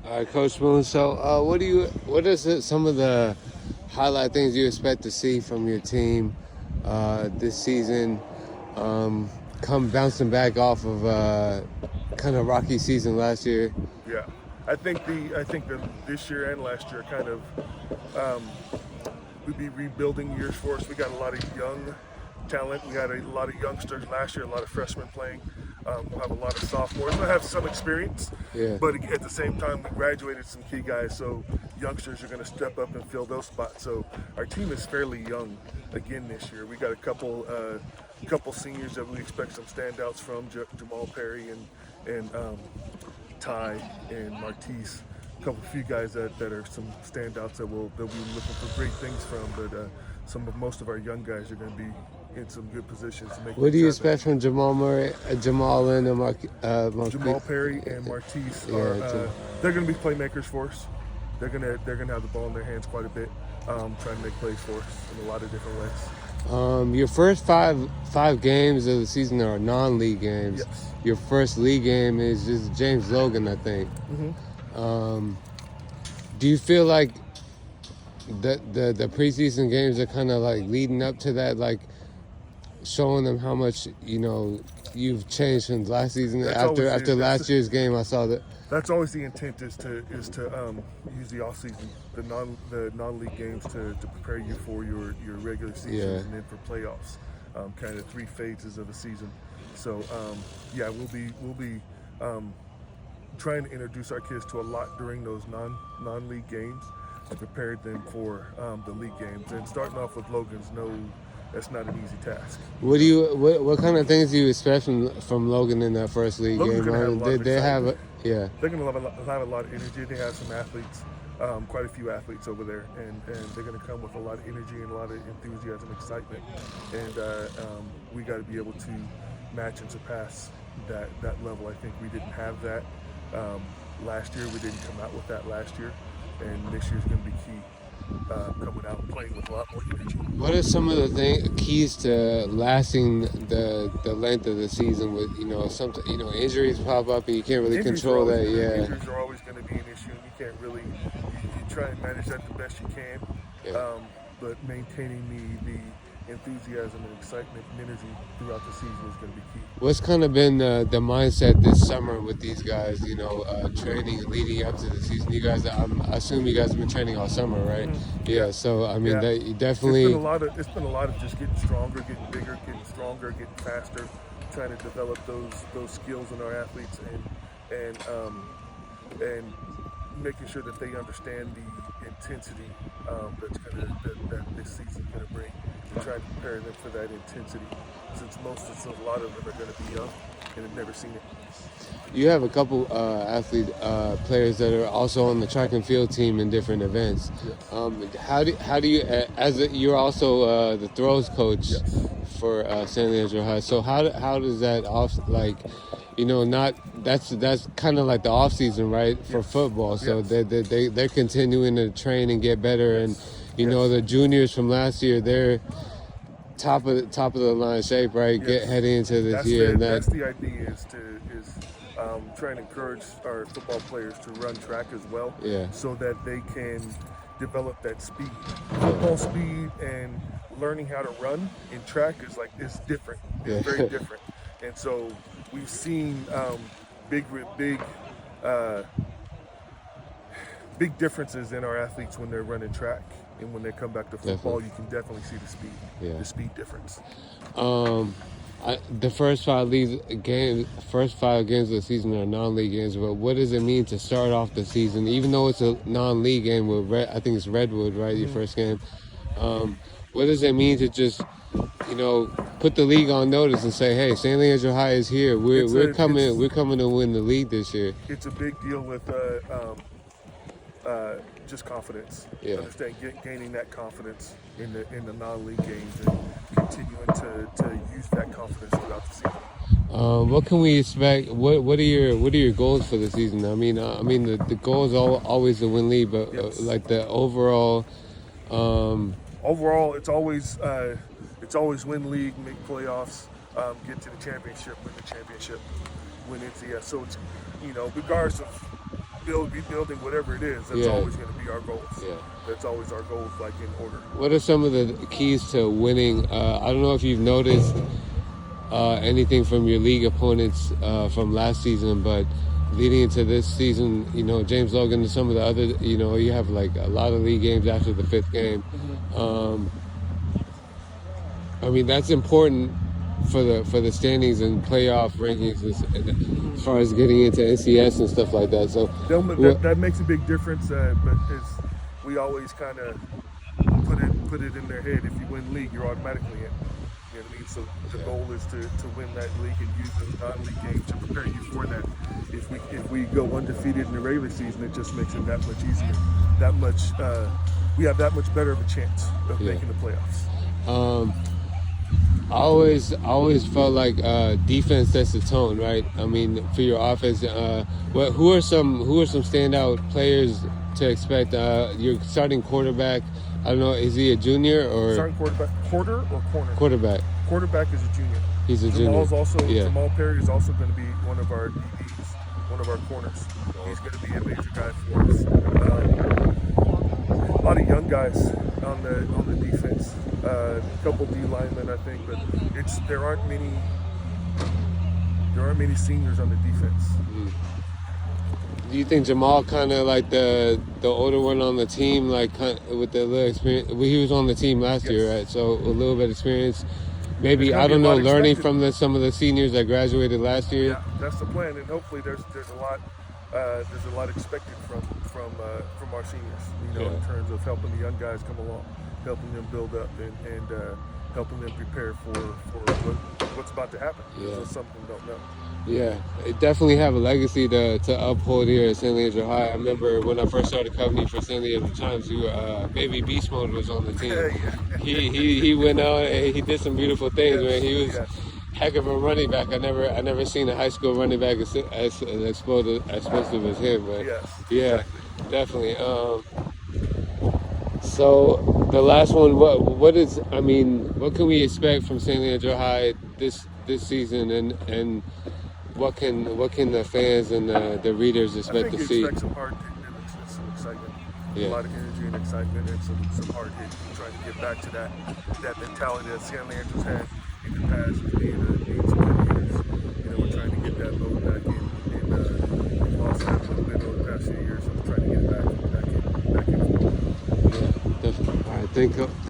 All right, Coach Moon. So, what is some of the highlight things you expect to see from your team this season? Come bouncing back off of kind of rocky season last year. Yeah, I think that this year and last year kind of would be rebuilding years for us. We got a lot of young talent. We had a lot of youngsters last year, a lot of freshmen playing. We'll have a lot of sophomores. We'll have some experience, Yeah. but at the same time, we graduated some key guys. So youngsters are going to step up and fill those spots. So our team is fairly young again this year. We got a couple seniors that we expect some standouts from: Jamal Perry and Ty and Martise. Few guys that are some standouts that we'll be looking for great things from. But most of our young guys are going to be in some good positions to make. What do you things happen. expect from Jamal Murray, Jamal and Jamal Perry and Martise are they're going to be playmakers for us. They're going to have the ball in their hands quite a bit, trying to make plays for us in a lot of different ways. Your first five games of the season are non-league games. Yes. Your first league game is just James Logan, I think. Mm-hmm. Do you feel like the preseason games are kind of like leading up to that, like showing them how much you've changed from last season? After last year's game, I saw that. That's always the intent is to use the off season, the non-league games to prepare you for your regular season and then for playoffs. Kind of three phases of a season. So we'll be trying to introduce our kids to a lot during those non-league games and prepare them for the league games. And starting off with Logan's, that's not an easy task. What kind of things do you expect from Logan in that first league Logan's game? gonna have a lot of excitement. Yeah. They're going to have a lot of energy. They have some athletes, quite a few athletes over there, and they're going to come with a lot of energy and a lot of enthusiasm, excitement, and we got to be able to match and surpass that level. I think we didn't have that last year. We didn't come out with that last year, and this year's going to be key. Coming out and playing with a lot more energy. What are some of the keys to lasting the length of the season? With injuries pop up and you can't really control that. Injuries are always going to be an issue. You can't really you try and manage that the best you can. Yeah. But maintaining the enthusiasm and excitement and energy throughout the season is going to be key. What's kind of been the mindset this summer with these guys? Training leading up to the season. I assume you guys have been training all summer, right? Mm-hmm. Yeah. So I mean, Yeah. you definitely. It's been a lot of just getting stronger, getting bigger, getting stronger, getting faster, trying to develop those skills in our athletes and making sure that they understand the intensity that this season's going to bring, and trying to prepare them for that intensity, since a lot of them are going to be young and have never seen it. You have a couple players that are also on the track and field team in different events. Yes. How do you you're also the throws coach for San Leandro High. So how does that that's kind of like the off season, right, for football. So they're continuing to train and get better, and the juniors from last year, they're top of the line shape, right? Yes. Heading into this year. That's the idea is trying to encourage our football players to run track as well, so that they can develop that speed. Football speed and learning how to run in track is different. It's very different, and so we've seen big differences in our athletes when they're running track, and when they come back to football, you can definitely see the speed difference. The first five games of the season are non-league games, but what does it mean to start off the season, even though it's a non-league game with I think it's Redwood, right? Your first game. What does it mean to just put the league on notice and say, hey, San Leandro High is here. We're coming to win the league this year. It's a big deal with just confidence. Understand gaining that confidence in the non-league games and continuing to use that confidence throughout the season. What can we expect? What are your goals for the season? I mean, the goal is always to win league, but like the overall. Overall, it's always win league, make playoffs, get to the championship, win the championship, win NCS. So it's regardless of rebuilding, whatever it is. That's Yeah. always going to be our goals. Yeah. That's always our goals, like in order. What are some of the keys to winning? I don't know if you've noticed anything from your league opponents from last season, but leading into this season, you know, James Logan and some of the other, you know, you have like a lot of league games after the 5th game. I mean, that's important for the standings and playoff rankings as far as getting into NCS and stuff like that. So that makes a big difference, but we always kind of put it in their head. If you win league, you're automatically in. You know what I mean? So the goal is to win that league and use those non-league games to prepare you for that. If we go undefeated in the regular season, it just makes it that much easier. That much we have that much better of a chance of making the playoffs. I always felt like defense sets the tone, right? I mean, for your offense, who are some standout players to expect? Your starting quarterback, I don't know, is he a junior or starting quarterback, quarter or corner? Quarterback. Quarterback is a junior. He's a Jamal's junior. Also, yeah. Jamal Perry is also going to be one of our DBs, one of our corners. He's going to be a major guy for us. A lot of young guys on the defense. A couple D linemen, I think, but there aren't many seniors on the defense. Do you think Jamal kind of like the older one on the team, like with the little experience? Well, he was on the team last year, right? So a little bit of experience. Maybe, I don't know, learning from some of the seniors that graduated last year. Yeah, that's the plan, and hopefully there's a lot expected from our seniors. You know, in terms of helping the young guys come along, helping them build up, and helping them prepare for what's about to happen. Yeah. It's something we don't know. Yeah, it definitely have a legacy to uphold here at St. Leandro High. I remember when I first started covering you for St. Leandro Times, Baby Beast Mode was on the team. He went out and he did some beautiful things, man. He was heck of a running back. I never seen a high school running back as explosive as him, man. Yes, exactly. Definitely. So the last one, what can we expect from St. Leandro High this season, and what can the fans and the readers expect to see? I think some hard hitting and some excitement. A lot of energy and excitement and some hard hitting. Trying to get back to that mentality that St. Leandro's had in the past as being some good years. You know, we're trying to get that mode back in. And we've also had a little bit over the past few years, so we're trying to get back in. Yeah, definitely. All right, thank you.